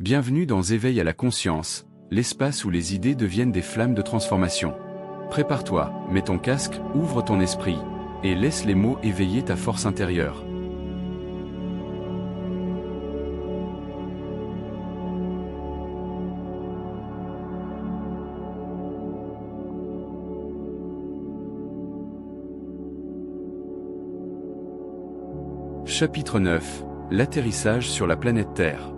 Bienvenue dans Éveil à la conscience, l'espace où les idées deviennent des flammes de transformation. Prépare-toi, mets ton casque, ouvre ton esprit, et laisse les mots éveiller ta force intérieure. Chapitre 9. L'atterrissage sur la planète Terre.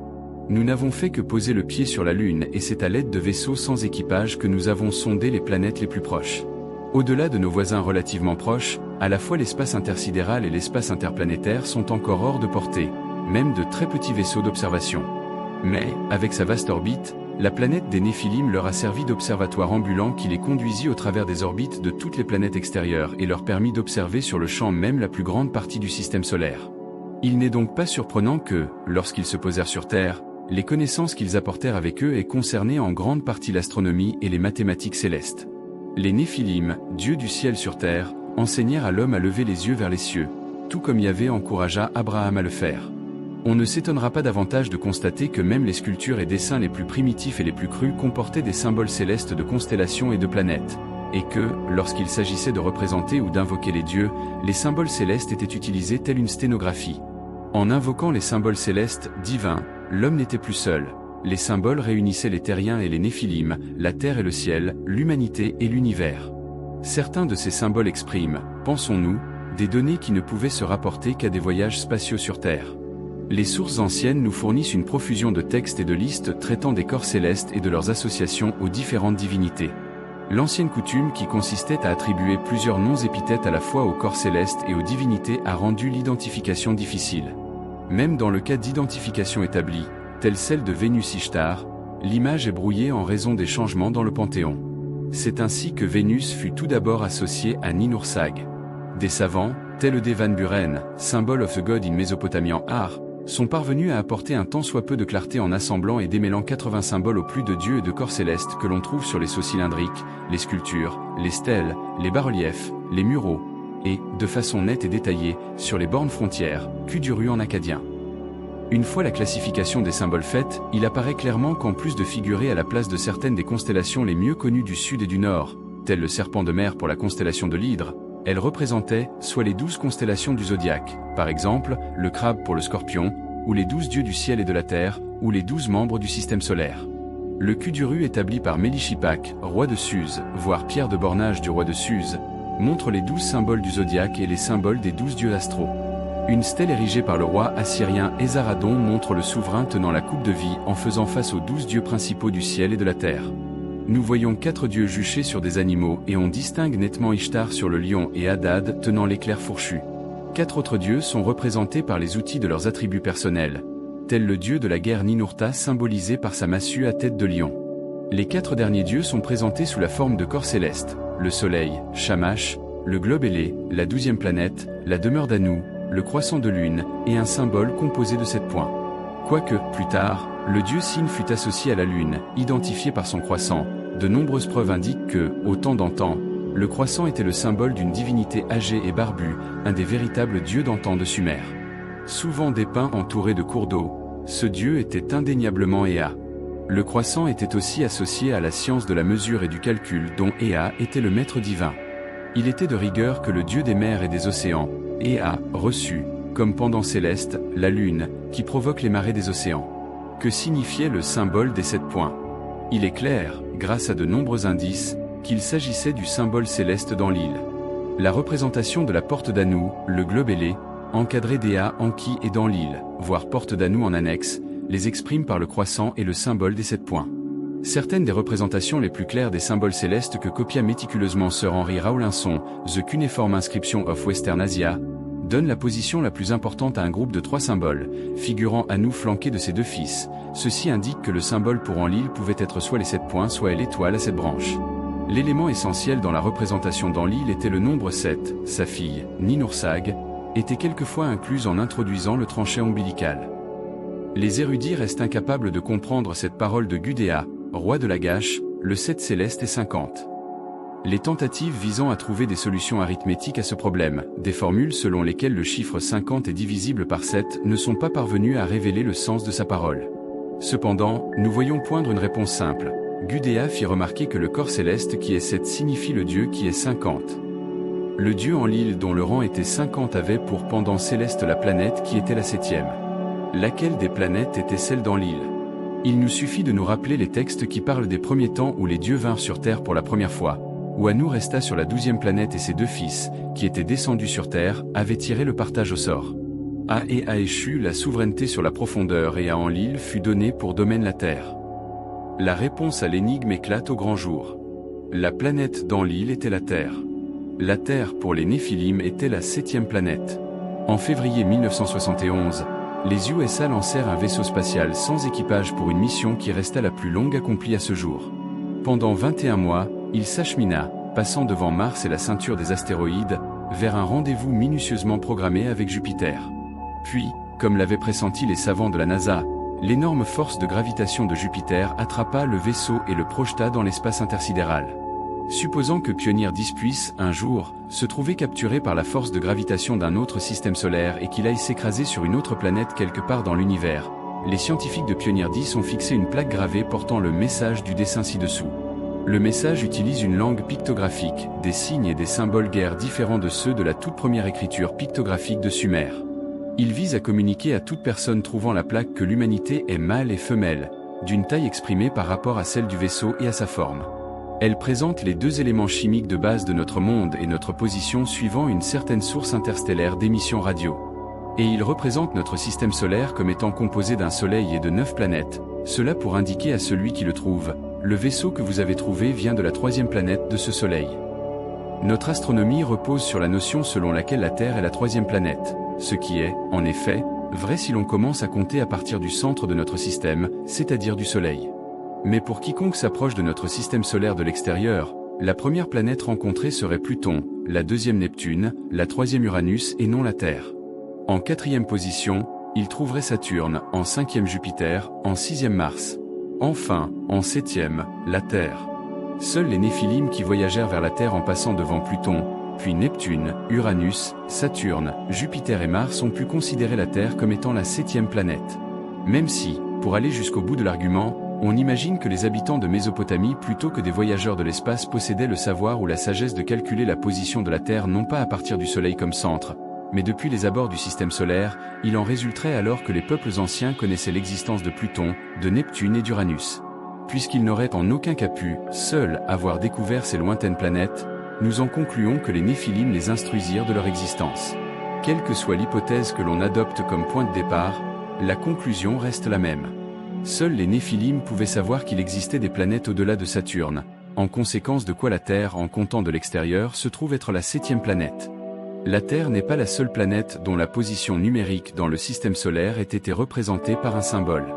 Nous n'avons fait que poser le pied sur la Lune et c'est à l'aide de vaisseaux sans équipage que nous avons sondé les planètes les plus proches. Au-delà de nos voisins relativement proches, à la fois l'espace intersidéral et l'espace interplanétaire sont encore hors de portée, même de très petits vaisseaux d'observation. Mais, avec sa vaste orbite, la planète des Néphilim leur a servi d'observatoire ambulant qui les conduisit au travers des orbites de toutes les planètes extérieures et leur permit d'observer sur le champ même la plus grande partie du système solaire. Il n'est donc pas surprenant que, lorsqu'ils se posèrent sur Terre, les connaissances qu'ils apportèrent avec eux aient concerné en grande partie l'astronomie et les mathématiques célestes. Les Néphilim, dieux du ciel sur Terre, enseignèrent à l'homme à lever les yeux vers les cieux, tout comme Yahvé encouragea Abraham à le faire. On ne s'étonnera pas davantage de constater que même les sculptures et dessins les plus primitifs et les plus crus comportaient des symboles célestes de constellations et de planètes, et que, lorsqu'il s'agissait de représenter ou d'invoquer les dieux, les symboles célestes étaient utilisés telle une sténographie. En invoquant les symboles célestes divins, l'homme n'était plus seul. Les symboles réunissaient les terriens et les néphilim, la terre et le ciel, l'humanité et l'univers. Certains de ces symboles expriment, pensons-nous, des données qui ne pouvaient se rapporter qu'à des voyages spatiaux sur Terre. Les sources anciennes nous fournissent une profusion de textes et de listes traitant des corps célestes et de leurs associations aux différentes divinités. L'ancienne coutume qui consistait à attribuer plusieurs noms épithètes à la fois aux corps célestes et aux divinités a rendu l'identification difficile. Même dans le cas d'identification établie, telle celle de Vénus Ishtar, l'image est brouillée en raison des changements dans le panthéon. C'est ainsi que Vénus fut tout d'abord associée à Ninursag. Des savants, tels Eudé van Buren, symbol of the god in Mesopotamian art, sont parvenus à apporter un tant soit peu de clarté en assemblant et démêlant 80 symboles au plus de dieux et de corps célestes que l'on trouve sur les sceaux cylindriques, les sculptures, les stèles, les bas-reliefs, les muraux, et, de façon nette et détaillée, sur les bornes frontières, Kuduru en acadien. Une fois la classification des symboles faite, il apparaît clairement qu'en plus de figurer à la place de certaines des constellations les mieux connues du sud et du nord, tel le serpent de mer pour la constellation de l'Hydre, elles représentaient soit les 12 constellations du zodiaque, par exemple, le crabe pour le scorpion, ou les 12 dieux du ciel et de la terre, ou les 12 membres du système solaire. Le Kuduru établi par Mélishipak, roi de Suse, voire pierre de bornage du roi de Suse, montre les 12 symboles du zodiaque et les symboles des 12 dieux astraux. Une stèle érigée par le roi assyrien Esarhaddon montre le souverain tenant la coupe de vie en faisant face aux 12 dieux principaux du ciel et de la terre. Nous voyons 4 dieux juchés sur des animaux et on distingue nettement Ishtar sur le lion et Hadad tenant l'éclair fourchu. 4 autres dieux sont représentés par les outils de leurs attributs personnels, tel le dieu de la guerre Ninurta symbolisé par sa massue à tête de lion. Les 4 derniers dieux sont présentés sous la forme de corps célestes, le soleil, Shamash, le globe ailé, la 12e planète, la demeure d'Anu, le croissant de lune, et un symbole composé de 7 points. Quoique, plus tard, le dieu Sin fut associé à la lune, identifié par son croissant, de nombreuses preuves indiquent que, au temps d'antan, le croissant était le symbole d'une divinité âgée et barbue, un des véritables dieux d'antan de Sumer. Souvent dépeint entouré de cours d'eau, ce dieu était indéniablement Ea. Le croissant était aussi associé à la science de la mesure et du calcul dont Ea était le maître divin. Il était de rigueur que le dieu des mers et des océans, Ea, reçut, comme pendant céleste, la lune, qui provoque les marées des océans. Que signifiait le symbole des 7 points? Il est clair, grâce à de nombreux indices, qu'il s'agissait du symbole céleste dans l'île. La représentation de la porte d'Anu, le globe ailé, encadré d'Ea, Anki et dans l'île, voire porte d'Anu en annexe, les exprime par le croissant et le symbole des 7 points. Certaines des représentations les plus claires des symboles célestes que copia méticuleusement Sir Henry Rawlinson, The Cuneiform Inscription of Western Asia, donnent la position la plus importante à un groupe de 3 symboles, figurant Anu flanqué de ses 2 fils. Ceci indique que le symbole pour Enlil pouvait être soit les 7 points soit l'étoile à 7 branches. L'élément essentiel dans la représentation d'Enlil était le nombre 7, sa fille, Ninursag, était quelquefois incluse en introduisant le tranchet ombilical. Les érudits restent incapables de comprendre cette parole de Gudea, roi de Lagash, le 7 céleste est 50. Les tentatives visant à trouver des solutions arithmétiques à ce problème, des formules selon lesquelles le chiffre 50 est divisible par 7, ne sont pas parvenues à révéler le sens de sa parole. Cependant, nous voyons poindre une réponse simple. Gudea fit remarquer que le corps céleste qui est 7 signifie le Dieu qui est 50. Le Dieu en l'île dont le rang était 50 avait pour pendant céleste la planète qui était la 7e. Laquelle des planètes était celle dans l'île? Il nous suffit de nous rappeler les textes qui parlent des premiers temps où les dieux vinrent sur terre pour la première fois, où Anu resta sur la 12e planète et ses 2 fils, qui étaient descendus sur terre, avaient tiré le partage au sort. A et Aéchu la souveraineté sur la profondeur et à en l'île fut donnée pour domaine la terre. La réponse à l'énigme éclate au grand jour. La planète dans l'île était la Terre. La Terre pour les Néphilim était la 7e planète. En février 1971, les USA lancèrent un vaisseau spatial sans équipage pour une mission qui resta la plus longue accomplie à ce jour. Pendant 21 mois, il s'achemina, passant devant Mars et la ceinture des astéroïdes, vers un rendez-vous minutieusement programmé avec Jupiter. Puis, comme l'avaient pressenti les savants de la NASA, l'énorme force de gravitation de Jupiter attrapa le vaisseau et le projeta dans l'espace intersidéral. Supposant que Pioneer 10 puisse, un jour, se trouver capturé par la force de gravitation d'un autre système solaire et qu'il aille s'écraser sur une autre planète quelque part dans l'univers, les scientifiques de Pioneer 10 ont fixé une plaque gravée portant le message du dessin ci-dessous. Le message utilise une langue pictographique, des signes et des symboles guère différents de ceux de la toute première écriture pictographique de Sumer. Il vise à communiquer à toute personne trouvant la plaque que l'humanité est mâle et femelle, d'une taille exprimée par rapport à celle du vaisseau et à sa forme. Elle présente les 2 éléments chimiques de base de notre monde et notre position suivant une certaine source interstellaire d'émissions radio. Et il représente notre système solaire comme étant composé d'un soleil et de 9 planètes, cela pour indiquer à celui qui le trouve, le vaisseau que vous avez trouvé vient de la 3e planète de ce soleil. Notre astronomie repose sur la notion selon laquelle la Terre est la 3e planète, ce qui est, en effet, vrai si l'on commence à compter à partir du centre de notre système, c'est-à-dire du Soleil. Mais pour quiconque s'approche de notre système solaire de l'extérieur, la première planète rencontrée serait Pluton, la 2e Neptune, la 3e Uranus et non la Terre. En 4e position, il trouverait Saturne, en 5e Jupiter, en 6e Mars. Enfin, en 7e, la Terre. Seuls les Néphilim qui voyagèrent vers la Terre en passant devant Pluton, puis Neptune, Uranus, Saturne, Jupiter et Mars ont pu considérer la Terre comme étant la 7e planète. Même si, pour aller jusqu'au bout de l'argument, on imagine que les habitants de Mésopotamie plutôt que des voyageurs de l'espace possédaient le savoir ou la sagesse de calculer la position de la Terre non pas à partir du Soleil comme centre, mais depuis les abords du système solaire, il en résulterait alors que les peuples anciens connaissaient l'existence de Pluton, de Neptune et d'Uranus. Puisqu'ils n'auraient en aucun cas pu, seuls, avoir découvert ces lointaines planètes, nous en concluons que les Néphilim les instruisirent de leur existence. Quelle que soit l'hypothèse que l'on adopte comme point de départ, la conclusion reste la même. Seuls les Néphilim pouvaient savoir qu'il existait des planètes au-delà de Saturne, en conséquence de quoi la Terre, en comptant de l'extérieur, se trouve être la 7e planète. La Terre n'est pas la seule planète dont la position numérique dans le système solaire ait été représentée par un symbole.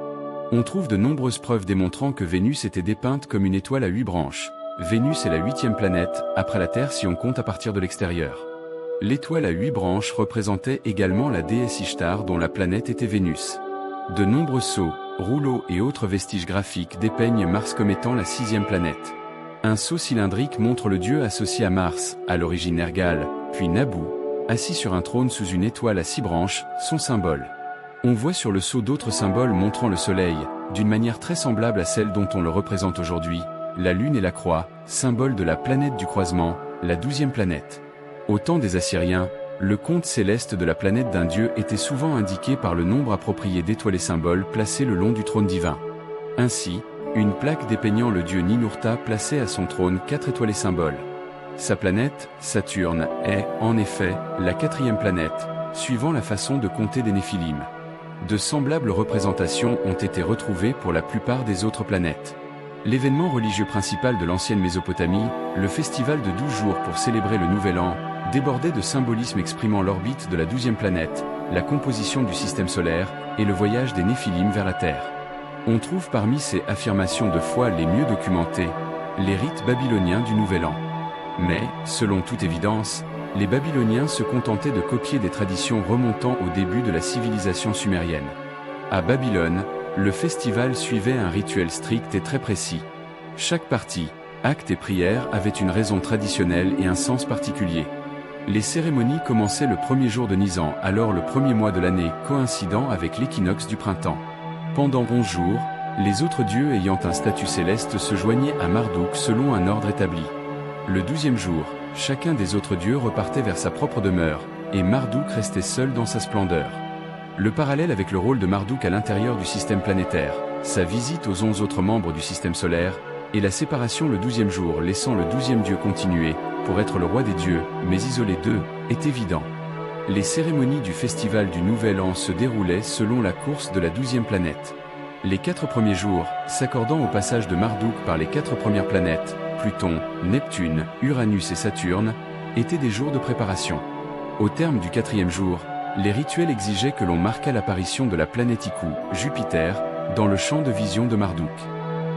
On trouve de nombreuses preuves démontrant que Vénus était dépeinte comme une étoile à 8 branches. Vénus est la 8e planète, après la Terre si on compte à partir de l'extérieur. L'étoile à 8 branches représentait également la déesse Ishtar dont la planète était Vénus. De nombreux sceaux, rouleaux et autres vestiges graphiques dépeignent Mars comme étant la 6e planète. Un sceau cylindrique montre le dieu associé à Mars, à l'origine Nergal, puis Nabu, assis sur un trône sous une étoile à 6 branches, son symbole. On voit sur le sceau d'autres symboles montrant le Soleil, d'une manière très semblable à celle dont on le représente aujourd'hui, la Lune et la Croix, symbole de la planète du croisement, la 12e planète. Au temps des Assyriens, le compte céleste de la planète d'un dieu était souvent indiqué par le nombre approprié d'étoiles et symboles placés le long du trône divin. Ainsi, une plaque dépeignant le dieu Ninurta plaçait à son trône 4 étoiles et symboles. Sa planète, Saturne, est, en effet, la 4e planète, suivant la façon de compter des Néphilim. De semblables représentations ont été retrouvées pour la plupart des autres planètes. L'événement religieux principal de l'ancienne Mésopotamie, le festival de 12 jours pour célébrer le Nouvel An, débordait de symbolisme exprimant l'orbite de la 12e planète, la composition du système solaire, et le voyage des Néphilim vers la Terre. On trouve parmi ces affirmations de foi les mieux documentées, les rites babyloniens du Nouvel An. Mais, selon toute évidence, les Babyloniens se contentaient de copier des traditions remontant au début de la civilisation sumérienne. À Babylone, le festival suivait un rituel strict et très précis. Chaque partie, acte et prière avaient une raison traditionnelle et un sens particulier. Les cérémonies commençaient le premier jour de Nisan, alors le premier mois de l'année, coïncidant avec l'équinoxe du printemps. Pendant 11 jours, Les autres dieux ayant un statut céleste se joignaient à Marduk selon un ordre établi. Le 12e jour, chacun des autres dieux repartait vers sa propre demeure, et Marduk restait seul dans sa splendeur. Le parallèle avec le rôle de Marduk à l'intérieur du système planétaire, sa visite aux 11 autres membres du système solaire, et la séparation le 12e jour laissant le 12e dieu continuer, pour être le roi des dieux, mais isolé d'eux, est évident. Les cérémonies du festival du Nouvel An se déroulaient selon la course de la 12e planète. Les 4 premiers jours, s'accordant au passage de Marduk par les 4 premières planètes, Pluton, Neptune, Uranus et Saturne, étaient des jours de préparation. Au terme du 4e jour, les rituels exigeaient que l'on marquât l'apparition de la planète Iku, Jupiter, dans le champ de vision de Marduk.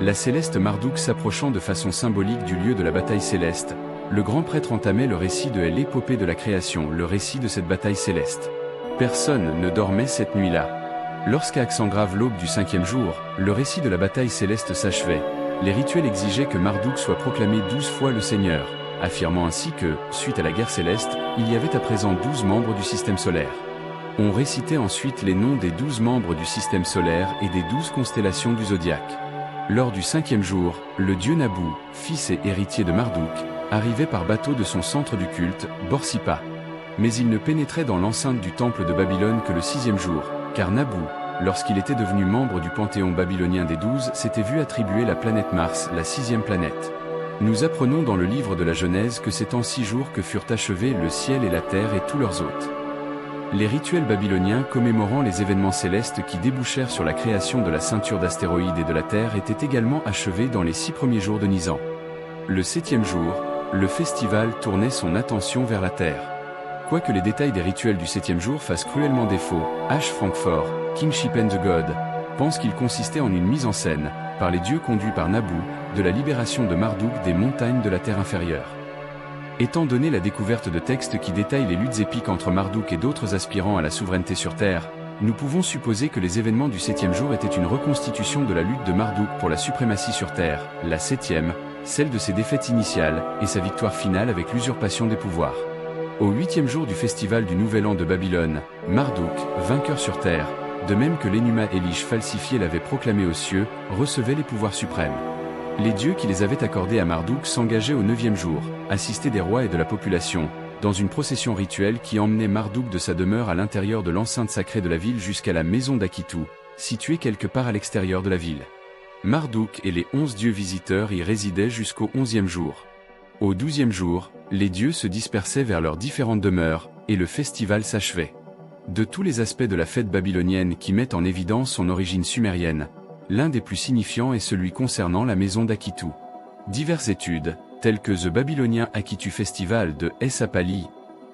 La céleste Marduk s'approchant de façon symbolique du lieu de la bataille céleste, le grand prêtre entamait le récit de l'épopée de la création, le récit de cette bataille céleste. Personne ne dormait cette nuit-là. Lorsqu'à accent grave l'aube du 5e jour, le récit de la bataille céleste s'achevait, les rituels exigeaient que Marduk soit proclamé 12 fois le Seigneur, affirmant ainsi que, suite à la guerre céleste, il y avait à présent 12 membres du système solaire. On récitait ensuite les noms des 12 membres du système solaire et des 12 constellations du zodiaque. Lors du 5e jour, le dieu Nabu, fils et héritier de Marduk, arrivait par bateau de son centre du culte, Borsippa. Mais il ne pénétrait dans l'enceinte du temple de Babylone que le 6e jour, car Nabu, lorsqu'il était devenu membre du panthéon babylonien des 12, s'était vu attribuer la planète Mars, la 6e planète. Nous apprenons dans le livre de la Genèse que c'est en 6 jours que furent achevés le ciel et la terre et tous leurs hôtes. Les rituels babyloniens commémorant les événements célestes qui débouchèrent sur la création de la ceinture d'astéroïdes et de la Terre étaient également achevés dans les 6 premiers jours de Nisan. Le 7e jour, le festival tournait son attention vers la Terre. Quoique les détails des rituels du 7e jour fassent cruellement défaut, H. Frankfort, Kingship and the God, pense qu'il consistait en une mise en scène, par les dieux conduits par Nabu, de la libération de Marduk des montagnes de la Terre inférieure. Étant donné la découverte de textes qui détaillent les luttes épiques entre Marduk et d'autres aspirants à la souveraineté sur Terre, nous pouvons supposer que les événements du 7e jour étaient une reconstitution de la lutte de Marduk pour la suprématie sur Terre, la 7e, celle de ses défaites initiales, et sa victoire finale avec l'usurpation des pouvoirs. Au 8e jour du festival du Nouvel An de Babylone, Marduk, vainqueur sur Terre, de même que l'Enuma Elish falsifié l'avait proclamé aux cieux, recevait les pouvoirs suprêmes. Les dieux qui les avaient accordés à Marduk s'engageaient au 9e jour, assistés des rois et de la population, dans une procession rituelle qui emmenait Marduk de sa demeure à l'intérieur de l'enceinte sacrée de la ville jusqu'à la maison d'Akitu, située quelque part à l'extérieur de la ville. Marduk et les 11 dieux visiteurs y résidaient jusqu'au 11e jour. Au 12e jour, les dieux se dispersaient vers leurs différentes demeures, et le festival s'achevait. De tous les aspects de la fête babylonienne qui mettent en évidence son origine sumérienne, l'un des plus signifiants est celui concernant la maison d'Akitu. Diverses études, telles que The Babylonian Akitu Festival de S. Apali,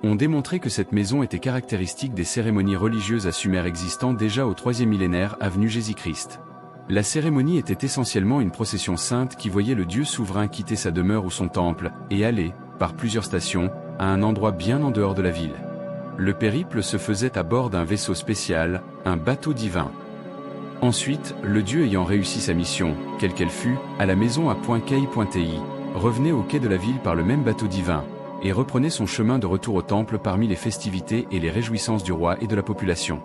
ont démontré que cette maison était caractéristique des cérémonies religieuses à Sumer existant déjà au 3e millénaire avenue Jésus-Christ. La cérémonie était essentiellement une procession sainte qui voyait le dieu souverain quitter sa demeure ou son temple, et aller, par plusieurs stations, à un endroit bien en dehors de la ville. Le périple se faisait à bord d'un vaisseau spécial, un bateau divin. Ensuite, le dieu ayant réussi sa mission, quelle qu'elle fût, à la maison à Point Kei.ti, revenait au quai de la ville par le même bateau divin, et reprenait son chemin de retour au temple parmi les festivités et les réjouissances du roi et de la population.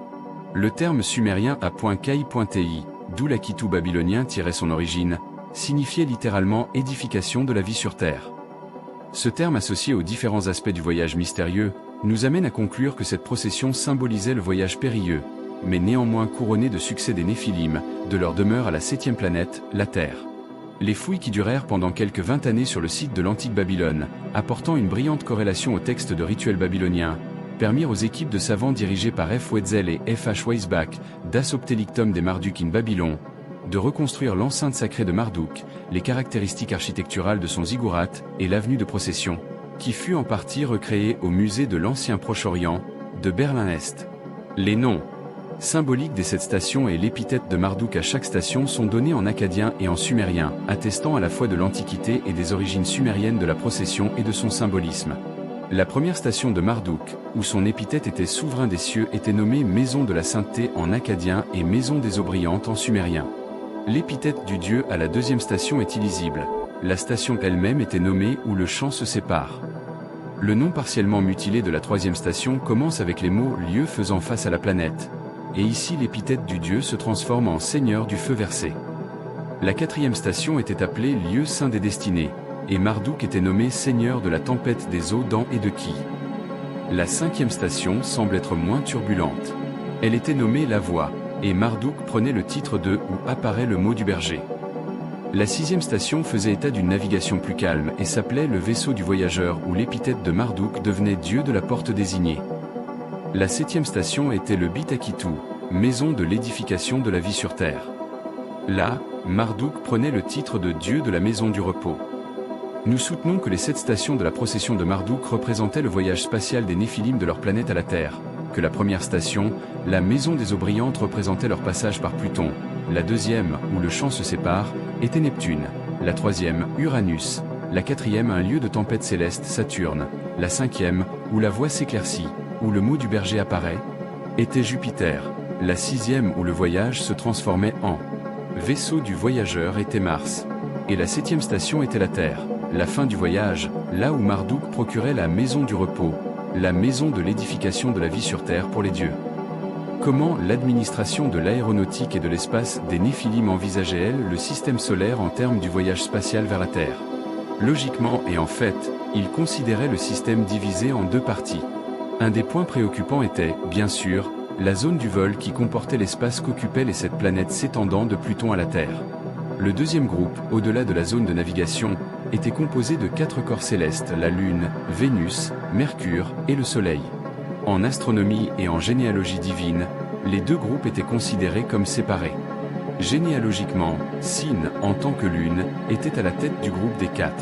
Le terme sumérien à Point Kei.ti, d'où l'Akitu babylonien tirait son origine, signifiait littéralement « édification de la vie sur terre ». Ce terme associé aux différents aspects du voyage mystérieux, nous amène à conclure que cette procession symbolisait le voyage périlleux, mais néanmoins couronné de succès des Néphilim, de leur demeure à la 7e planète, la Terre. Les fouilles qui durèrent pendant quelques 20 années sur le site de l'antique Babylone, apportant une brillante corrélation aux textes de rituels babyloniens, permirent aux équipes de savants dirigées par F. Wetzel et F. H. Weisbach, d'Asoptelictum des Marduk in Babylon, de reconstruire l'enceinte sacrée de Marduk, les caractéristiques architecturales de son ziggurat et l'avenue de procession, qui fut en partie recréée au musée de l'Ancien Proche-Orient, de Berlin-Est. Les noms symboliques des 7 stations et l'épithète de Marduk à chaque station sont donnés en akkadien et en sumérien, attestant à la fois de l'antiquité et des origines sumériennes de la procession et de son symbolisme. La première station de Marduk, où son épithète était souverain des cieux, était nommée Maison de la Sainteté en akkadien et Maison des eaux brillantes en sumérien. L'épithète du dieu à la 2e station est illisible. La station elle-même était nommée où le champ se sépare. Le nom partiellement mutilé de la 3e station commence avec les mots « lieu faisant face à la planète », et ici l'épithète du dieu se transforme en « seigneur du feu versé ». La quatrième station était appelée Lieu saint des destinées, et Marduk était nommé seigneur de la tempête des eaux d'An et de Ki. La cinquième station semble être moins turbulente. Elle était nommée la Voie, et Marduk prenait le titre de où apparaît le mot du berger. La sixième station faisait état d'une navigation plus calme et s'appelait le vaisseau du voyageur où l'épithète de Marduk devenait dieu de la porte désignée. La septième station était le Bitakitu, maison de l'édification de la vie sur terre. Là, Marduk prenait le titre de dieu de la maison du repos. Nous soutenons que les 7 stations de la procession de Marduk représentaient le voyage spatial des Néphilim de leur planète à la Terre, que la première station, la maison des eaux brillantes représentait leur passage par Pluton, la deuxième, où le champ se sépare, était Neptune, la troisième, Uranus, la quatrième un lieu de tempête céleste Saturne, la cinquième, où la voie s'éclaircit, où le mot du berger apparaît, était Jupiter, la sixième où le voyage se transformait en vaisseau du voyageur était Mars, et la septième station était la Terre, la fin du voyage, là où Marduk procurait la maison du repos, la maison de l'édification de la vie sur terre pour les dieux. Comment l'administration de l'aéronautique et de l'espace des Néphilim envisageait-elle le système solaire en termes du voyage spatial vers la Terre? Logiquement et en fait, ils considéraient le système divisé en 2 parties. Un des points préoccupants était, bien sûr, la zone du vol qui comportait l'espace qu'occupaient les 7 planètes s'étendant de Pluton à la Terre. Le deuxième groupe, au-delà de la zone de navigation, était composé de 4 corps célestes, la Lune, Vénus, Mercure et le Soleil. En astronomie et en généalogie divine, les 2 groupes étaient considérés comme séparés. Généalogiquement, Sin, en tant que Lune, était à la tête du groupe des 4.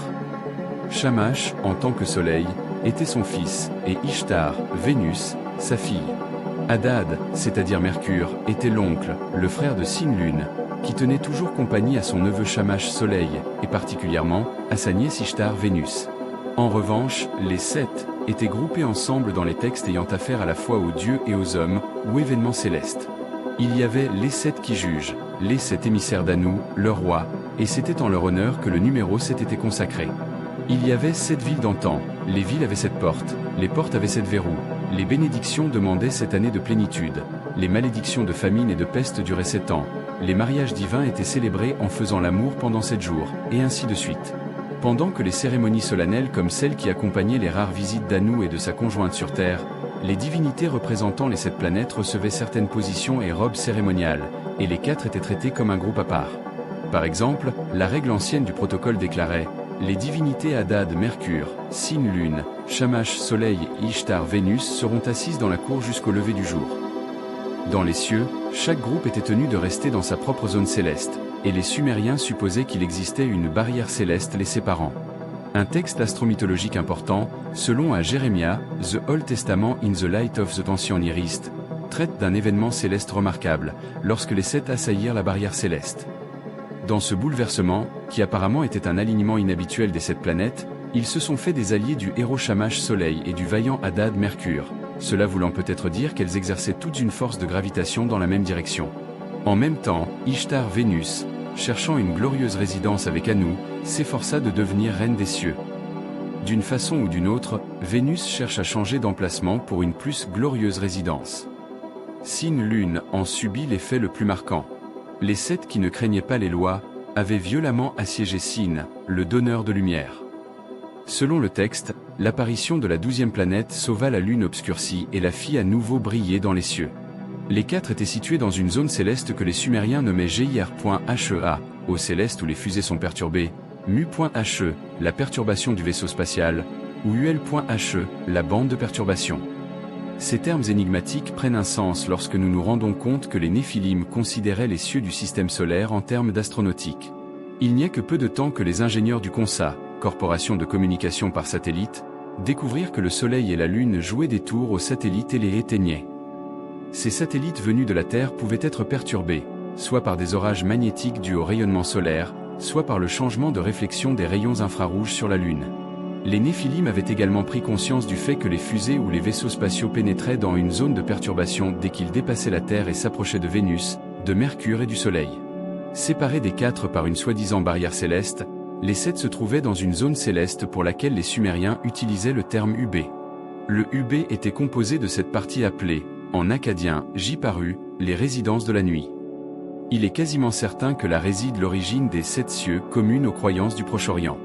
Shamash, en tant que Soleil, était son fils, et Ishtar, Vénus, sa fille. Hadad, c'est-à-dire Mercure, était l'oncle, le frère de Sin Lune, qui tenait toujours compagnie à son neveu Shamash Soleil, et particulièrement, à sa nièce Ishtar Vénus. En revanche, les 7 étaient groupés ensemble dans les textes ayant affaire à la fois aux dieux et aux hommes, ou événements célestes. Il y avait les 7 qui jugent, les 7 émissaires d'Anu, leur roi, et c'était en leur honneur que le numéro 7 était consacré. Il y avait 7 villes d'antan, les villes avaient 7 portes, les portes avaient 7 verrous, les bénédictions demandaient 7 années de plénitude, les malédictions de famine et de peste duraient 7 ans, les mariages divins étaient célébrés en faisant l'amour pendant 7 jours, et ainsi de suite. Pendant que les cérémonies solennelles comme celles qui accompagnaient les rares visites d'Anu et de sa conjointe sur Terre, les divinités représentant les 7 planètes recevaient certaines positions et robes cérémoniales, et les 4 étaient traités comme un groupe à part. Par exemple, la règle ancienne du protocole déclarait « Les divinités Hadad Mercure, Sin Lune, Shamash Soleil et Ishtar Vénus seront assises dans la cour jusqu'au lever du jour ». Dans les cieux, chaque groupe était tenu de rester dans sa propre zone céleste, et les Sumériens supposaient qu'il existait une barrière céleste les séparant. Un texte astromythologique important, selon à Jérémia, The Old Testament in the Light of the Ancient Nearest, traite d'un événement céleste remarquable, lorsque les 7 assaillirent la barrière céleste. Dans ce bouleversement, qui apparemment était un alignement inhabituel des 7 planètes, ils se sont fait des alliés du héros Shamash Soleil et du vaillant Hadad Mercure, cela voulant peut-être dire qu'elles exerçaient toute une force de gravitation dans la même direction. En même temps, Ishtar Vénus, cherchant une glorieuse résidence avec Anu, s'efforça de devenir reine des cieux. D'une façon ou d'une autre, Vénus cherche à changer d'emplacement pour une plus glorieuse résidence. Sin Lune en subit l'effet le plus marquant. Les 7 qui ne craignaient pas les lois, avaient violemment assiégé Sin, le donneur de lumière. Selon le texte, l'apparition de la 12e planète sauva la lune obscurcie et la fit à nouveau briller dans les cieux. Les 4 étaient situés dans une zone céleste que les Sumériens nommaient Gir.Hea, au céleste où les fusées sont perturbées, Mu.He, la perturbation du vaisseau spatial, ou Ul.He, la bande de perturbation. Ces termes énigmatiques prennent un sens lorsque nous nous rendons compte que les Néphilim considéraient les cieux du système solaire en termes d'astronautique. Il n'y a que peu de temps que les ingénieurs du CONSA, corporation de communication par satellite, découvrirent que le Soleil et la Lune jouaient des tours aux satellites et les éteignaient. Ces satellites venus de la Terre pouvaient être perturbés, soit par des orages magnétiques dus au rayonnement solaire, soit par le changement de réflexion des rayons infrarouges sur la Lune. Les Néphilim avaient également pris conscience du fait que les fusées ou les vaisseaux spatiaux pénétraient dans une zone de perturbation dès qu'ils dépassaient la Terre et s'approchaient de Vénus, de Mercure et du Soleil. Séparés des 4 par une soi-disant barrière céleste, les 7 se trouvaient dans une zone céleste pour laquelle les Sumériens utilisaient le terme UB. Le UB était composé de cette partie appelée, en akkadien, Jiparu, les résidences de la nuit. Il est quasiment certain que là réside l'origine des 7 cieux communes aux croyances du Proche-Orient.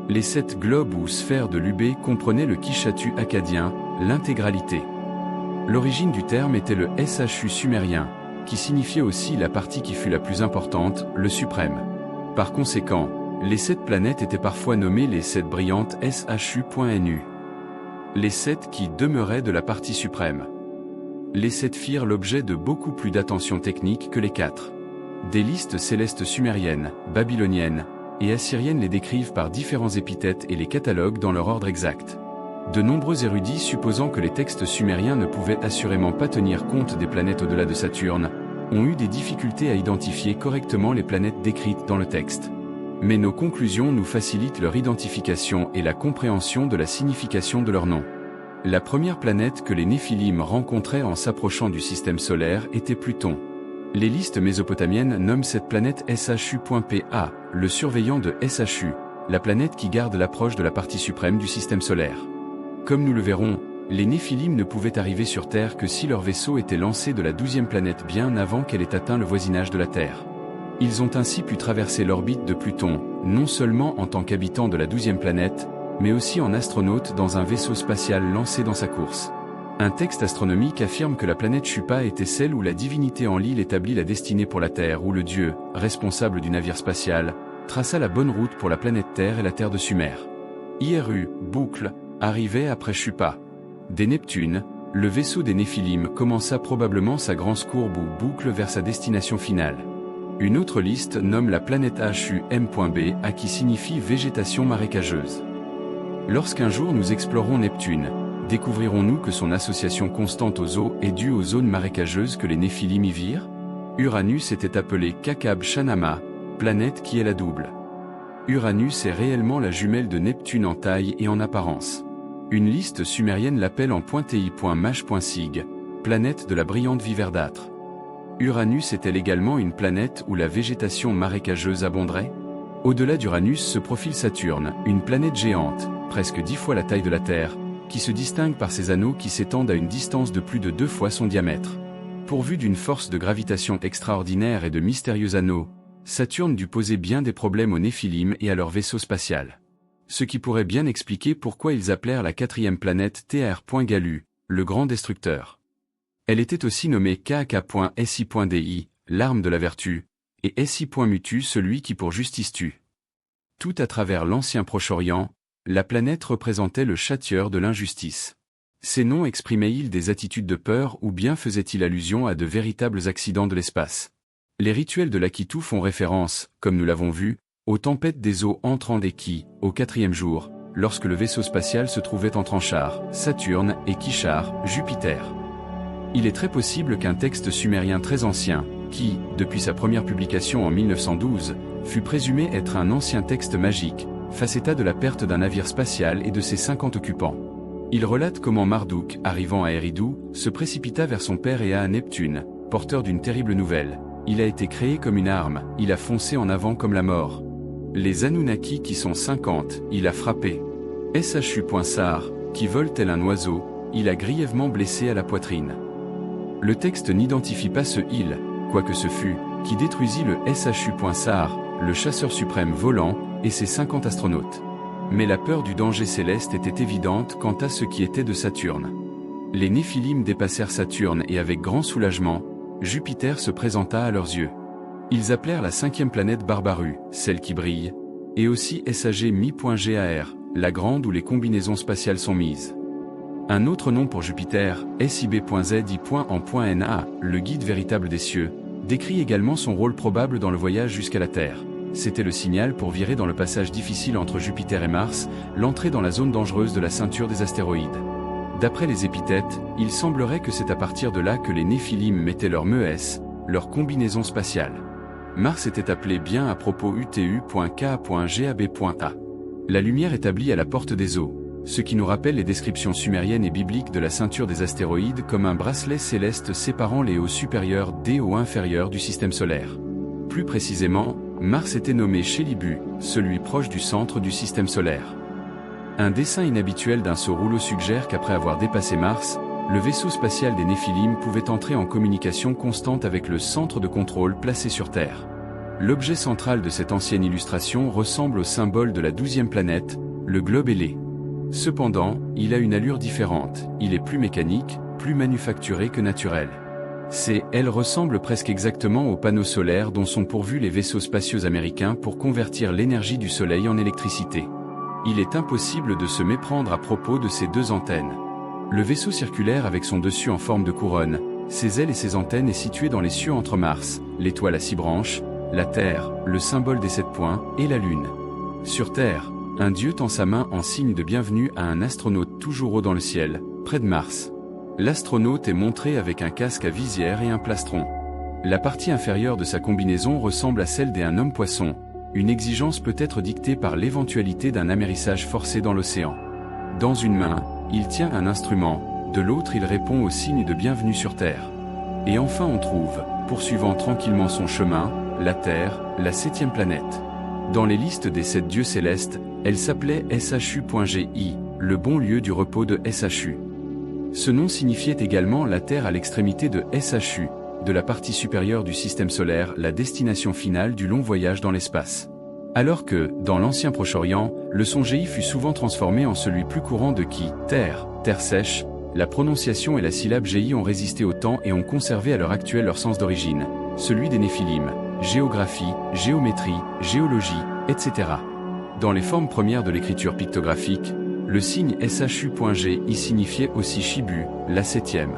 Les 7 globes ou sphères de Lubé comprenaient le Kishatu akkadien, l'intégralité. L'origine du terme était le Shu sumérien, qui signifiait aussi la partie qui fut la plus importante, le suprême. Par conséquent, les 7 planètes étaient parfois nommées les 7 brillantes Shu.nu. Les 7 qui demeuraient de la partie suprême. Les 7 firent l'objet de beaucoup plus d'attention technique que les 4. Des listes célestes sumériennes, babyloniennes et assyriennes les décrivent par différents épithètes et les cataloguent dans leur ordre exact. De nombreux érudits supposant que les textes sumériens ne pouvaient assurément pas tenir compte des planètes au-delà de Saturne, ont eu des difficultés à identifier correctement les planètes décrites dans le texte. Mais nos conclusions nous facilitent leur identification et la compréhension de la signification de leur nom. La première planète que les Néphilim rencontraient en s'approchant du système solaire était Pluton. Les listes mésopotamiennes nomment cette planète Shu.Pa, le surveillant de Shu, la planète qui garde l'approche de la partie suprême du système solaire. Comme nous le verrons, les Néphilim ne pouvaient arriver sur Terre que si leur vaisseau était lancé de la 12e planète bien avant qu'elle ait atteint le voisinage de la Terre. Ils ont ainsi pu traverser l'orbite de Pluton, non seulement en tant qu'habitants de la 12e planète, mais aussi en astronautes dans un vaisseau spatial lancé dans sa course. Un texte astronomique affirme que la planète Shupa était celle où la divinité Enlil établit la destinée pour la Terre, où le dieu, responsable du navire spatial, traça la bonne route pour la planète Terre et la Terre de Sumer. Iru, boucle, arrivait après Shupa. Des Neptunes, le vaisseau des Néphilim commença probablement sa grande courbe ou boucle vers sa destination finale. Une autre liste nomme la planète HUM.B, à qui signifie végétation marécageuse. Lorsqu'un jour nous explorons Neptune, découvrirons-nous que son association constante aux eaux est due aux zones marécageuses que les Néphilim y virent? Uranus était appelé Kakab Shanama, planète qui est la double. Uranus est réellement la jumelle de Neptune en taille et en apparence. Une liste sumérienne l'appelle en .ti.mash.sig, planète de la brillante vie verdâtre. Uranus est-elle également une planète où la végétation marécageuse abonderait? Au-delà d'Uranus se profile Saturne, une planète géante, presque 10 fois la taille de la Terre, qui se distingue par ses anneaux qui s'étendent à une distance de plus de 2 fois son diamètre. Pourvu d'une force de gravitation extraordinaire et de mystérieux anneaux, Saturne dut poser bien des problèmes aux Néphilim et à leur vaisseau spatial. Ce qui pourrait bien expliquer pourquoi ils appelèrent la 4e planète Tr.Galu, le grand destructeur. Elle était aussi nommée Kak.Si.Di, l'arme de la vertu, et Si.Mutu, celui qui pour justice tue. Tout à travers l'ancien Proche-Orient, la planète représentait le châtieur de l'injustice. Ces noms exprimaient-ils des attitudes de peur ou bien faisaient-ils allusion à de véritables accidents de l'espace? Les rituels de l'Akitu font référence, comme nous l'avons vu, aux tempêtes des eaux entrantes et qui, au 4e jour, lorsque le vaisseau spatial se trouvait entre Anchar, Saturne et Kishar, Jupiter. Il est très possible qu'un texte sumérien très ancien, qui, depuis sa première publication en 1912, fut présumé être un ancien texte magique, fasse état de la perte d'un navire spatial et de ses 50 occupants. Il relate comment Marduk, arrivant à Eridu, se précipita vers son père et à Neptune, porteur d'une terrible nouvelle. Il a été créé comme une arme, il a foncé en avant comme la mort. Les Anunnaki qui sont 50, il a frappé. Shu.Sar, qui vole tel un oiseau, il a grièvement blessé à la poitrine. Le texte n'identifie pas ce il, quoique ce fût, qui détruisit le Shu.Sar, le chasseur suprême volant, et ses 50 astronautes. Mais la peur du danger céleste était évidente quant à ce qui était de Saturne. Les Néphilim dépassèrent Saturne et avec grand soulagement, Jupiter se présenta à leurs yeux. Ils appelèrent la 5e planète Barbaru, celle qui brille, et aussi SAG Mi.Gar, la grande où les combinaisons spatiales sont mises. Un autre nom pour Jupiter, SIB.ZI.en.NA, le guide véritable des cieux, décrit également son rôle probable dans le voyage jusqu'à la Terre. C'était le signal pour virer dans le passage difficile entre Jupiter et Mars, l'entrée dans la zone dangereuse de la ceinture des astéroïdes. D'après les épithètes, il semblerait que c'est à partir de là que les Néphilim mettaient leur MES, leur combinaison spatiale. Mars était appelé bien à propos UTU.K.GAB.A. La lumière établie à la porte des eaux, ce qui nous rappelle les descriptions sumériennes et bibliques de la ceinture des astéroïdes comme un bracelet céleste séparant les hauts supérieurs des hauts inférieurs du système solaire. Plus précisément, Mars était nommé Chélibu, celui proche du centre du système solaire. Un dessin inhabituel d'un saut rouleau suggère qu'après avoir dépassé Mars, le vaisseau spatial des Néphilim pouvait entrer en communication constante avec le centre de contrôle placé sur Terre. L'objet central de cette ancienne illustration ressemble au symbole de la 12e planète, le globe ailé. Cependant, il a une allure différente, il est plus mécanique, plus manufacturé que naturel. Elle ressemble presque exactement aux panneaux solaires dont sont pourvus les vaisseaux spatiaux américains pour convertir l'énergie du soleil en électricité. Il est impossible de se méprendre à propos de ces deux antennes. Le vaisseau circulaire avec son dessus en forme de couronne, ses ailes et ses antennes est situé dans les cieux entre Mars, l'étoile à 6 branches, la Terre, le symbole des 7 points, et la Lune. Sur Terre, un dieu tend sa main en signe de bienvenue à un astronaute toujours haut dans le ciel, près de Mars. L'astronaute est montré avec un casque à visière et un plastron. La partie inférieure de sa combinaison ressemble à celle d'un homme-poisson. Une exigence peut être dictée par l'éventualité d'un amérissage forcé dans l'océan. Dans une main, il tient un instrument, de l'autre il répond au signe de bienvenue sur Terre. Et enfin on trouve, poursuivant tranquillement son chemin, la Terre, la 7e planète. Dans les listes des 7 dieux célestes, elle s'appelait SHU.GI, le bon lieu du repos de SHU. Ce nom signifiait également la Terre à l'extrémité de SHU, de la partie supérieure du système solaire, la destination finale du long voyage dans l'espace. Alors que, dans l'ancien Proche-Orient, le son GI fut souvent transformé en celui plus courant de qui, terre, terre sèche, la prononciation et la syllabe GI ont résisté au temps et ont conservé à l'heure actuelle leur sens d'origine, celui des Néphilim, géographie, géométrie, géologie, etc. Dans les formes premières de l'écriture pictographique, le signe SHU.GI signifiait aussi Shibu, la 7e.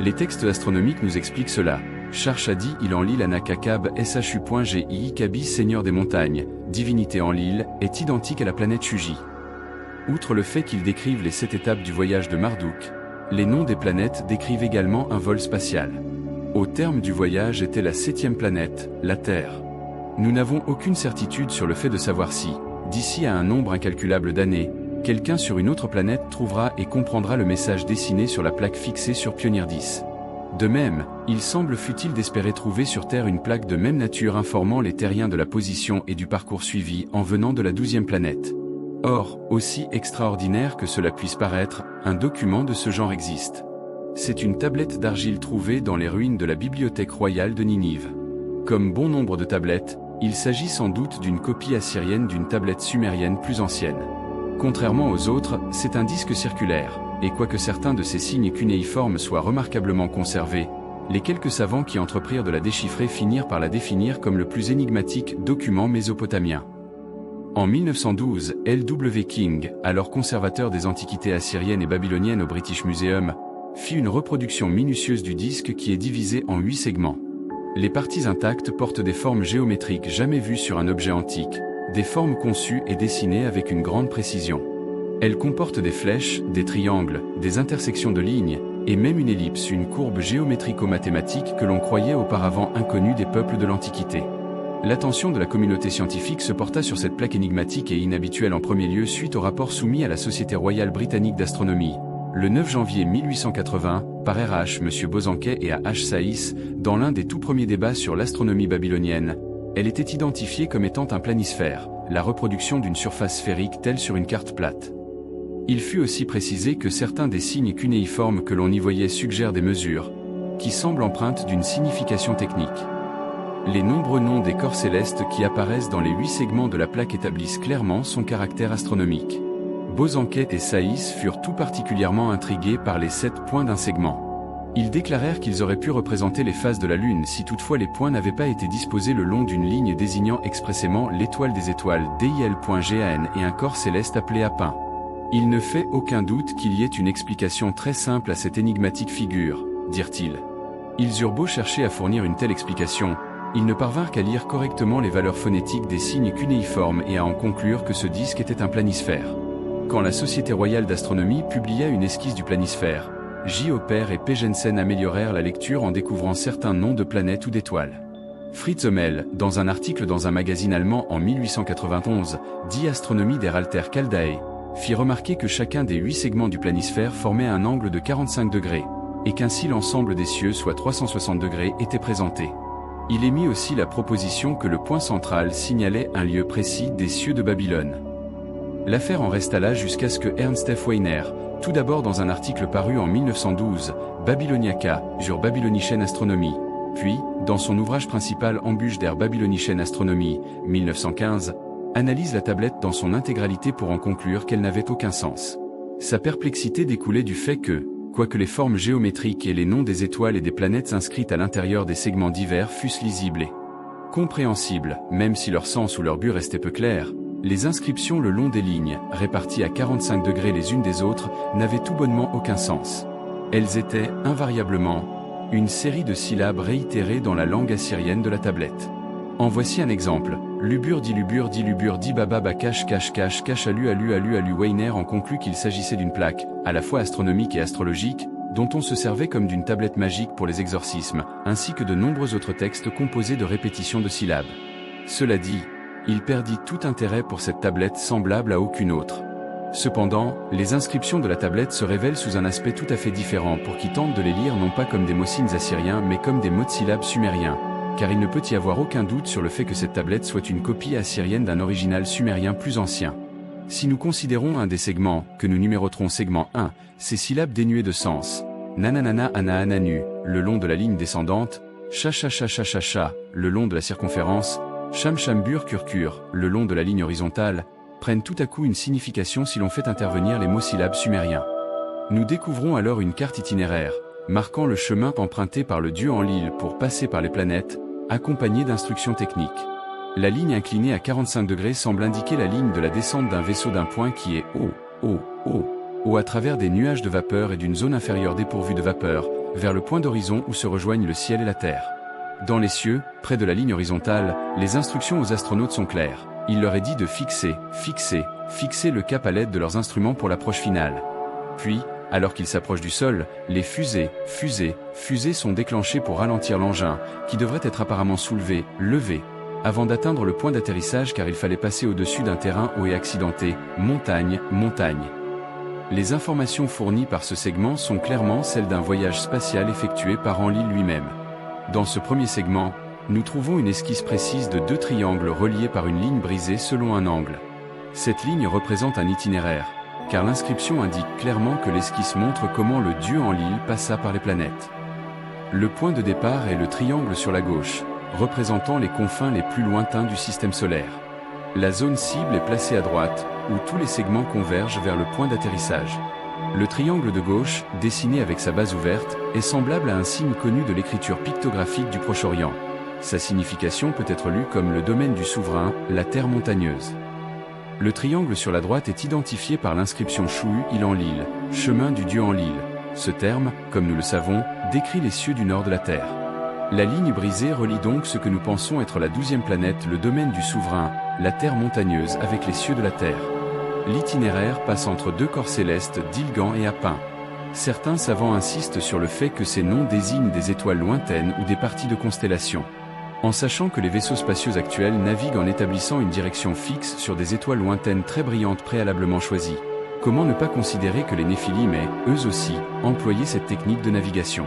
Les textes astronomiques nous expliquent cela. Charchadi il en l'île Anakakab SHU.GI Kabi seigneur des montagnes, divinité en l'île, est identique à la planète Shuji. Outre le fait qu'ils décrivent les 7 étapes du voyage de Marduk, les noms des planètes décrivent également un vol spatial. Au terme du voyage était la 7e planète, la Terre. Nous n'avons aucune certitude sur le fait de savoir si, d'ici à un nombre incalculable d'années, quelqu'un sur une autre planète trouvera et comprendra le message dessiné sur la plaque fixée sur Pioneer 10. De même, il semble futile d'espérer trouver sur Terre une plaque de même nature informant les terriens de la position et du parcours suivi en venant de la 12e planète. Or, aussi extraordinaire que cela puisse paraître, un document de ce genre existe. C'est une tablette d'argile trouvée dans les ruines de la bibliothèque royale de Ninive. Comme bon nombre de tablettes, il s'agit sans doute d'une copie assyrienne d'une tablette sumérienne plus ancienne. Contrairement aux autres, c'est un disque circulaire, et quoique certains de ces signes cunéiformes soient remarquablement conservés, les quelques savants qui entreprirent de la déchiffrer finirent par la définir comme le plus énigmatique document mésopotamien. En 1912, L.W. King, alors conservateur des antiquités assyriennes et babyloniennes au British Museum, fit une reproduction minutieuse du disque qui est divisé en 8 segments. Les parties intactes portent des formes géométriques jamais vues sur un objet antique, des formes conçues et dessinées avec une grande précision. Elles comportent des flèches, des triangles, des intersections de lignes, et même une ellipse, une courbe géométrico-mathématique que l'on croyait auparavant inconnue des peuples de l'Antiquité. L'attention de la communauté scientifique se porta sur cette plaque énigmatique et inhabituelle en premier lieu suite au rapport soumis à la Société royale britannique d'astronomie, le 9 janvier 1880, par R.H. M. Bosanquet et A. H. Saïs, dans l'un des tout premiers débats sur l'astronomie babylonienne. Elle était identifiée comme étant un planisphère, la reproduction d'une surface sphérique telle sur une carte plate. Il fut aussi précisé que certains des signes cunéiformes que l'on y voyait suggèrent des mesures, qui semblent empreintes d'une signification technique. Les nombreux noms des corps célestes qui apparaissent dans les 8 segments de la plaque établissent clairement son caractère astronomique. Bosanquet et Saïs furent tout particulièrement intrigués par les 7 points d'un segment. Ils déclarèrent qu'ils auraient pu représenter les phases de la Lune si toutefois les points n'avaient pas été disposés le long d'une ligne désignant expressément l'étoile des étoiles DIL.GAN et un corps céleste appelé Apin. Il ne fait aucun doute qu'il y ait une explication très simple à cette énigmatique figure, dirent-ils. Ils eurent beau chercher à fournir une telle explication, ils ne parvinrent qu'à lire correctement les valeurs phonétiques des signes cunéiformes et à en conclure que ce disque était un planisphère. Quand la Société royale d'astronomie publia une esquisse du planisphère, J. Oper et P. Jensen améliorèrent la lecture en découvrant certains noms de planètes ou d'étoiles. Fritz Hummel, dans un article dans un magazine allemand en 1891, dit Astronomie der Alter Chaldae, fit remarquer que chacun des 8 segments du planisphère formait un angle de 45 degrés, et qu'ainsi l'ensemble des cieux, soit 360 degrés, était présenté. Il émit aussi la proposition que le point central signalait un lieu précis des cieux de Babylone. L'affaire en resta là jusqu'à ce que Ernst F. Weiner, Tout d'abord dans un article paru en 1912, Babyloniaca, sur Babylonischen Astronomie, puis, dans son ouvrage principal Embûche der Babylonischen Astronomie, 1915, analyse la tablette dans son intégralité pour en conclure qu'elle n'avait aucun sens. Sa perplexité découlait du fait que, quoique les formes géométriques et les noms des étoiles et des planètes inscrites à l'intérieur des segments divers fussent lisibles et compréhensibles, même si leur sens ou leur but restait peu clair, les inscriptions le long des lignes, réparties à 45 degrés les unes des autres, n'avaient tout bonnement aucun sens. Elles étaient, invariablement, une série de syllabes réitérées dans la langue assyrienne de la tablette. En voici un exemple. Lubur di baba ba cache alu Weiner en conclut qu'il s'agissait d'une plaque, à la fois astronomique et astrologique, dont on se servait comme d'une tablette magique pour les exorcismes, ainsi que de nombreux autres textes composés de répétitions de syllabes. Cela dit, il perdit tout intérêt pour cette tablette semblable à aucune autre. Cependant, les inscriptions de la tablette se révèlent sous un aspect tout à fait différent pour qui tente de les lire non pas comme des mots signes assyriens mais comme des mots de syllabes sumériens, car il ne peut y avoir aucun doute sur le fait que cette tablette soit une copie assyrienne d'un original sumérien plus ancien. Si nous considérons un des segments, que nous numéroterons segment 1, ces syllabes dénuées de sens, nananana anaananu, le long de la ligne descendante, cha, le long de la circonférence, Shamshambur kurkur, le long de la ligne horizontale, prennent tout à coup une signification si l'on fait intervenir les mots syllabes sumériens. Nous découvrons alors une carte itinéraire, marquant le chemin emprunté par le dieu Enlil pour passer par les planètes, accompagnée d'instructions techniques. La ligne inclinée à 45 degrés semble indiquer la ligne de la descente d'un vaisseau d'un point qui est haut à travers des nuages de vapeur et d'une zone inférieure dépourvue de vapeur, vers le point d'horizon où se rejoignent le ciel et la terre. Dans les cieux, près de la ligne horizontale, les instructions aux astronautes sont claires. Il leur est dit de fixer le cap à l'aide de leurs instruments pour l'approche finale. Puis, alors qu'ils s'approchent du sol, les fusées sont déclenchées pour ralentir l'engin, qui devrait être apparemment levé, avant d'atteindre le point d'atterrissage car il fallait passer au-dessus d'un terrain haut et accidenté, montagne. Les informations fournies par ce segment sont clairement celles d'un voyage spatial effectué par Enlil lui-même. Dans ce premier segment, nous trouvons une esquisse précise de deux triangles reliés par une ligne brisée selon un angle. Cette ligne représente un itinéraire, car l'inscription indique clairement que l'esquisse montre comment le dieu Enlil passa par les planètes. Le point de départ est le triangle sur la gauche, représentant les confins les plus lointains du système solaire. La zone cible est placée à droite, où tous les segments convergent vers le point d'atterrissage. Le triangle de gauche, dessiné avec sa base ouverte, est semblable à un signe connu de l'écriture pictographique du Proche-Orient. Sa signification peut être lue comme le domaine du souverain, la terre montagneuse. Le triangle sur la droite est identifié par l'inscription Shu'u il Enlil, chemin du dieu Enlil. Ce terme, comme nous le savons, décrit les cieux du nord de la Terre. La ligne brisée relie donc ce que nous pensons être la 12e planète, le domaine du souverain, la terre montagneuse avec les cieux de la Terre. L'itinéraire passe entre deux corps célestes d'Ilgan et Apin. Certains savants insistent sur le fait que ces noms désignent des étoiles lointaines ou des parties de constellations. En sachant que les vaisseaux spatiaux actuels naviguent en établissant une direction fixe sur des étoiles lointaines très brillantes préalablement choisies, comment ne pas considérer que les Néphilim aient, eux aussi, employé cette technique de navigation?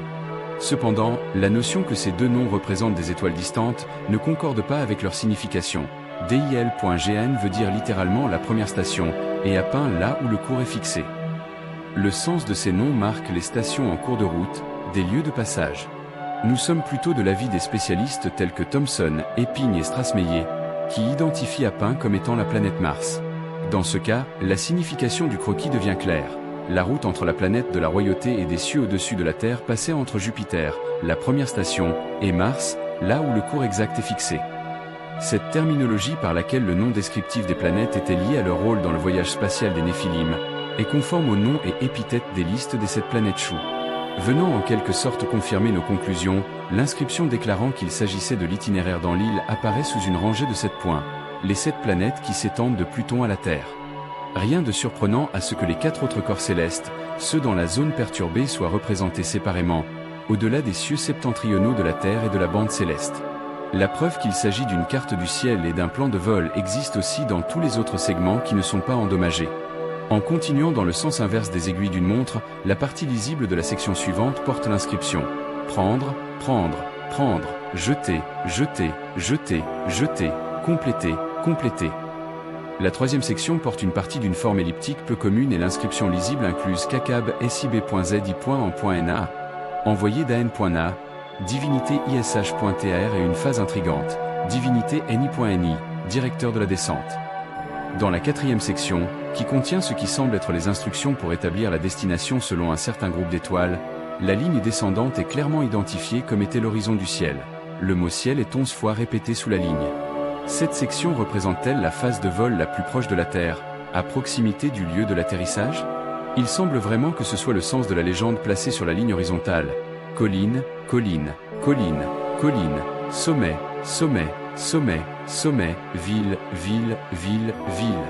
Cependant, la notion que ces deux noms représentent des étoiles distantes ne concorde pas avec leur signification. DIL.GN veut dire littéralement la première station, et Apin là où le cours est fixé. Le sens de ces noms marque les stations en cours de route, des lieux de passage. Nous sommes plutôt de l'avis des spécialistes tels que Thomson, Epping et Strassmeyer, qui identifient Apin comme étant la planète Mars. Dans ce cas, la signification du croquis devient claire. La route entre la planète de la royauté et des cieux au-dessus de la Terre passait entre Jupiter, la première station, et Mars, là où le cours exact est fixé. Cette terminologie par laquelle le nom descriptif des planètes était lié à leur rôle dans le voyage spatial des Néphilim, est conforme aux noms et épithètes des listes des 7 planètes Shu. Venant en quelque sorte confirmer nos conclusions, l'inscription déclarant qu'il s'agissait de l'itinéraire d'Enlil apparaît sous une rangée de 7 points, les 7 planètes qui s'étendent de Pluton à la Terre. Rien de surprenant à ce que les 4 autres corps célestes, ceux dans la zone perturbée, soient représentés séparément, au-delà des cieux septentrionaux de la Terre et de la bande céleste. La preuve qu'il s'agit d'une carte du ciel et d'un plan de vol existe aussi dans tous les autres segments qui ne sont pas endommagés. En continuant dans le sens inverse des aiguilles d'une montre, la partie lisible de la section suivante porte l'inscription « Prendre, prendre, prendre, jeter, jeter, jeter, jeter, compléter, compléter ». La troisième section porte une partie d'une forme elliptique peu commune et l'inscription lisible incluse KAKAB SIB.ZI.en.na, envoyé d'AN.na, divinité ISH.TR et une phase intrigante, divinité NI.NI, directeur de la descente. Dans la quatrième section, qui contient ce qui semble être les instructions pour établir la destination selon un certain groupe d'étoiles, la ligne descendante est clairement identifiée comme était l'horizon du ciel. Le mot ciel est 11 fois répété sous la ligne. Cette section représente-t-elle la phase de vol la plus proche de la Terre, à proximité du lieu de l'atterrissage? Il semble vraiment que ce soit le sens de la légende placée sur la ligne horizontale. Colline, colline, colline, colline, sommet, sommet, sommet, sommet, ville, ville, ville, ville.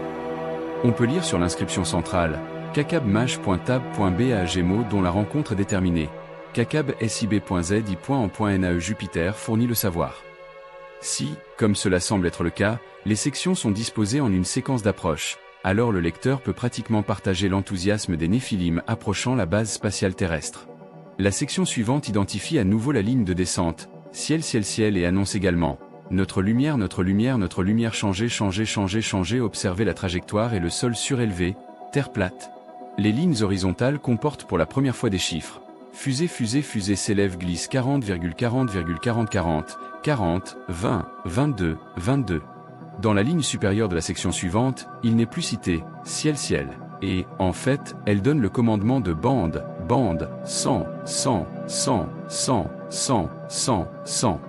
On peut lire sur l'inscription centrale, kakabmach.tab.ba Gémeaux dont la rencontre est déterminée. Kakab SIB.ZI.en.NAE Jupiter fournit le savoir. Si, comme cela semble être le cas, les sections sont disposées en une séquence d'approche, alors le lecteur peut pratiquement partager l'enthousiasme des Néphilim approchant la base spatiale terrestre. La section suivante identifie à nouveau la ligne de descente, ciel ciel ciel et annonce également « Notre lumière, notre lumière, notre lumière, changez, changez, changez, changez, observez la trajectoire et le sol surélevé, terre plate ». Les lignes horizontales comportent pour la première fois des chiffres. Fusée, fusée, fusée s'élève, glisse 40,40,40, 40, 40, 20, 22, 22. Dans la ligne supérieure de la section suivante, il n'est plus cité « ciel, ciel ». Et, en fait, elle donne le commandement de bande, bande, 100, 100, 100, 100, 100, 100, 100.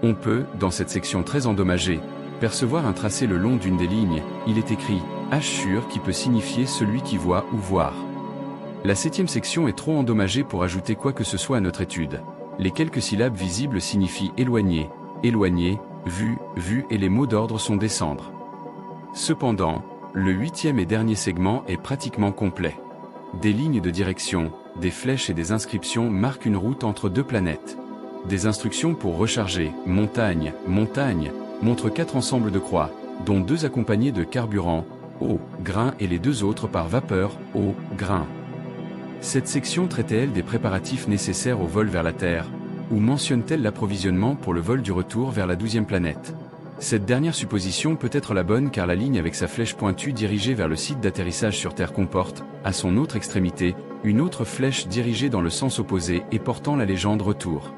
On peut, dans cette section très endommagée, percevoir un tracé le long d'une des lignes, il est écrit « H-sur » qui peut signifier celui qui voit ou voir. La septième section est trop endommagée pour ajouter quoi que ce soit à notre étude. Les quelques syllabes visibles signifient éloigner, éloigner, vu, vu et les mots d'ordre sont descendre. Cependant, le huitième et dernier segment est pratiquement complet. Des lignes de direction, des flèches et des inscriptions marquent une route entre deux planètes. Des instructions pour recharger, montagne, montagne, montrent 4 ensembles de croix, dont 2 accompagnés de carburant, eau, grain et les 2 autres par vapeur, eau, grain. Cette section traite-t-elle des préparatifs nécessaires au vol vers la Terre, ou mentionne-t-elle l'approvisionnement pour le vol du retour vers la 12e planète? Cette dernière supposition peut être la bonne car la ligne avec sa flèche pointue dirigée vers le site d'atterrissage sur Terre comporte, à son autre extrémité, une autre flèche dirigée dans le sens opposé et portant la légende retour.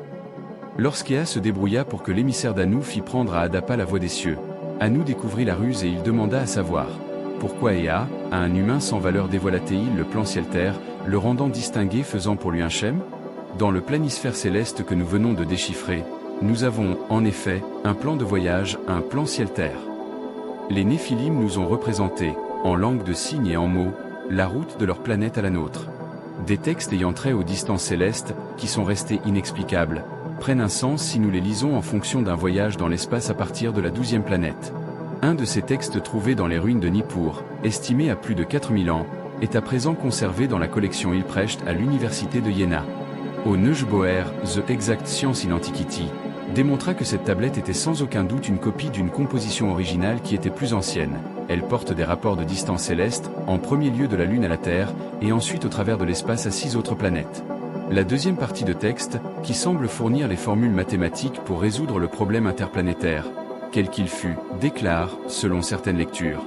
Lorsqu'Ea se débrouilla pour que l'émissaire d'Anu fît prendre à Adapa la voie des cieux, Anu découvrit la ruse et il demanda à savoir pourquoi Ea, à un humain sans valeur dévoila-t-il le plan ciel-terre, le rendant distingué faisant pour lui un schème? Dans le planisphère céleste que nous venons de déchiffrer, nous avons, en effet, un plan de voyage, un plan ciel-terre. Les Néphilim nous ont représenté, en langue de signes et en mots, la route de leur planète à la nôtre. Des textes ayant trait aux distances célestes, qui sont restés inexplicables, prennent un sens si nous les lisons en fonction d'un voyage dans l'espace à partir de la 12e planète. Un de ces textes trouvés dans les ruines de Nippur, estimé à plus de 4000 ans, est à présent conservé dans la collection Hilprecht à l'université de Iéna. Au Neugebauer, The Exact Science in Antiquity, démontra que cette tablette était sans aucun doute une copie d'une composition originale qui était plus ancienne. Elle porte des rapports de distance céleste, en premier lieu de la Lune à la Terre, et ensuite au travers de l'espace à 6 autres planètes. La deuxième partie de texte, qui semble fournir les formules mathématiques pour résoudre le problème interplanétaire, quel qu'il fût, déclare, selon certaines lectures,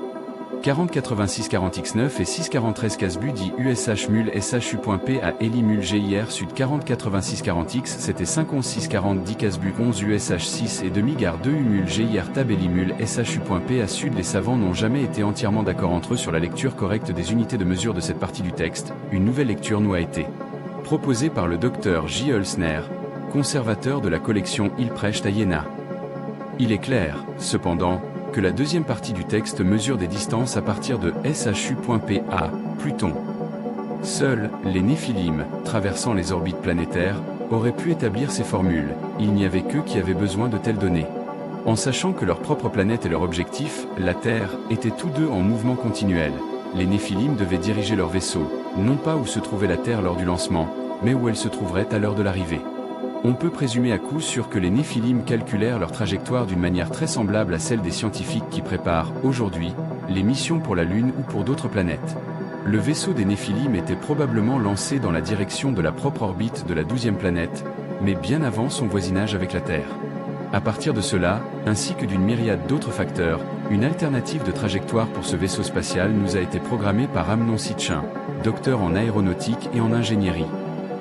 408640x9 et 643 casbu dit USH mul SHU.P à Eli mul GIR sud 408640x c'était 51640 10 casbu 11 USH 6 et demi gare 2 U mul GIR tab Eli mul SHU.P à sud. Les savants n'ont jamais été entièrement d'accord entre eux sur la lecture correcte des unités de mesure de cette partie du texte. Une nouvelle lecture nous a été proposée par le Dr J. Ulsner, conservateur de la collection Hilprecht à Iéna. Il est clair, cependant, que la deuxième partie du texte mesure des distances à partir de SHU.P à Pluton. Seuls les Néphilim, traversant les orbites planétaires, auraient pu établir ces formules, il n'y avait qu'eux qui avaient besoin de telles données. En sachant que leur propre planète et leur objectif, la Terre, étaient tous deux en mouvement continuel, les Néphilim devaient diriger leur vaisseau, non pas où se trouvait la Terre lors du lancement, mais où elle se trouverait à l'heure de l'arrivée. On peut présumer à coup sûr que les Néphilim calculèrent leur trajectoire d'une manière très semblable à celle des scientifiques qui préparent, aujourd'hui, les missions pour la Lune ou pour d'autres planètes. Le vaisseau des Néphilim était probablement lancé dans la direction de la propre orbite de la 12e planète, mais bien avant son voisinage avec la Terre. À partir de cela, ainsi que d'une myriade d'autres facteurs, Une alternative de trajectoire pour ce vaisseau spatial nous a été programmée par Amnon Sitchin, docteur en aéronautique et en ingénierie.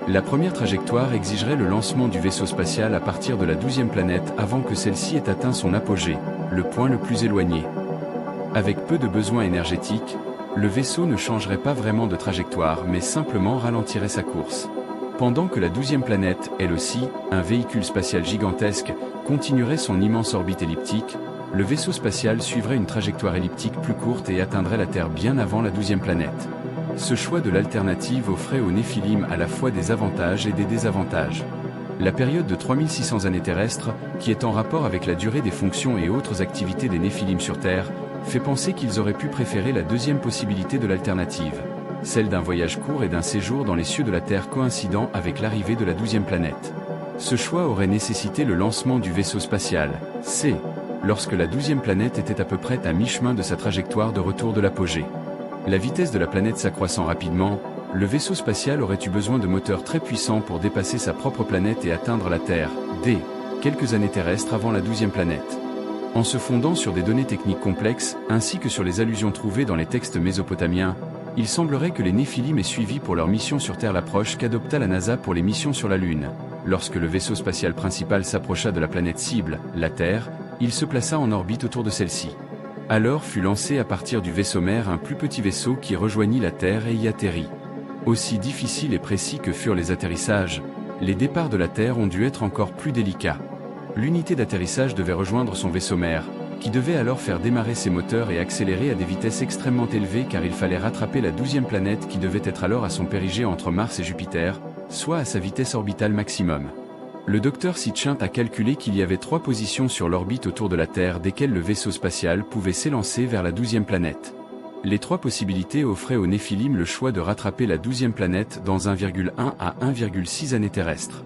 La première trajectoire exigerait le lancement du vaisseau spatial à partir de la 12e planète avant que celle-ci ait atteint son apogée, le point le plus éloigné. Avec peu de besoins énergétiques, le vaisseau ne changerait pas vraiment de trajectoire mais simplement ralentirait sa course. Pendant que la 12e planète, elle aussi, un véhicule spatial gigantesque, continuerait son immense orbite elliptique, le vaisseau spatial suivrait une trajectoire elliptique plus courte et atteindrait la Terre bien avant la 12e planète. Ce choix de l'alternative offrait aux Néphilim à la fois des avantages et des désavantages. La période de 3600 années terrestres, qui est en rapport avec la durée des fonctions et autres activités des Néphilim sur Terre, fait penser qu'ils auraient pu préférer la deuxième possibilité de l'alternative, celle d'un voyage court et d'un séjour dans les cieux de la Terre coïncidant avec l'arrivée de la 12e planète. Ce choix aurait nécessité le lancement du vaisseau spatial, C, lorsque la 12e planète était à peu près à mi-chemin de sa trajectoire de retour de l'apogée. La vitesse de la planète s'accroissant rapidement, le vaisseau spatial aurait eu besoin de moteurs très puissants pour dépasser sa propre planète et atteindre la Terre, D, quelques années terrestres avant la 12e planète. En se fondant sur des données techniques complexes, ainsi que sur les allusions trouvées dans les textes mésopotamiens, il semblerait que les Néphilim aient suivi pour leur mission sur Terre l'approche qu'adopta la NASA pour les missions sur la Lune. Lorsque le vaisseau spatial principal s'approcha de la planète cible, la Terre, il se plaça en orbite autour de celle-ci. Alors fut lancé à partir du vaisseau mère un plus petit vaisseau qui rejoignit la Terre et y atterrit. Aussi difficiles et précis que furent les atterrissages, les départs de la Terre ont dû être encore plus délicats. L'unité d'atterrissage devait rejoindre son vaisseau mère, qui devait alors faire démarrer ses moteurs et accélérer à des vitesses extrêmement élevées car il fallait rattraper la 12e planète qui devait être alors à son périgée entre Mars et Jupiter, soit à sa vitesse orbitale maximum. Le docteur Sitchin a calculé qu'il y avait 3 positions sur l'orbite autour de la Terre desquelles le vaisseau spatial pouvait s'élancer vers la 12e planète. Les 3 possibilités offraient aux Néphilim le choix de rattraper la 12e planète dans 1,1 à 1,6 années terrestres.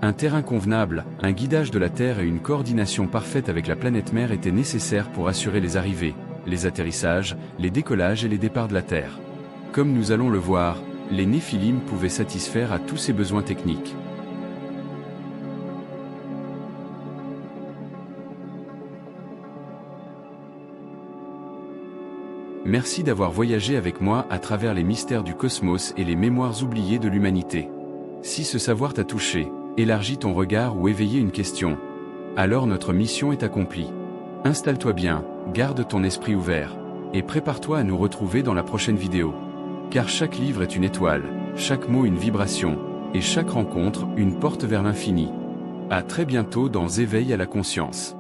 Un terrain convenable, un guidage de la Terre et une coordination parfaite avec la planète mère étaient nécessaires pour assurer les arrivées, les atterrissages, les décollages et les départs de la Terre. Comme nous allons le voir, les Néphilim pouvaient satisfaire à tous ces besoins techniques. Merci d'avoir voyagé avec moi à travers les mystères du cosmos et les mémoires oubliées de l'humanité. Si ce savoir t'a touché, élargi ton regard ou éveillé une question, alors notre mission est accomplie. Installe-toi bien, garde ton esprit ouvert, et prépare-toi à nous retrouver dans la prochaine vidéo. Car chaque livre est une étoile, chaque mot une vibration, et chaque rencontre une porte vers l'infini. À très bientôt dans Éveil à la conscience.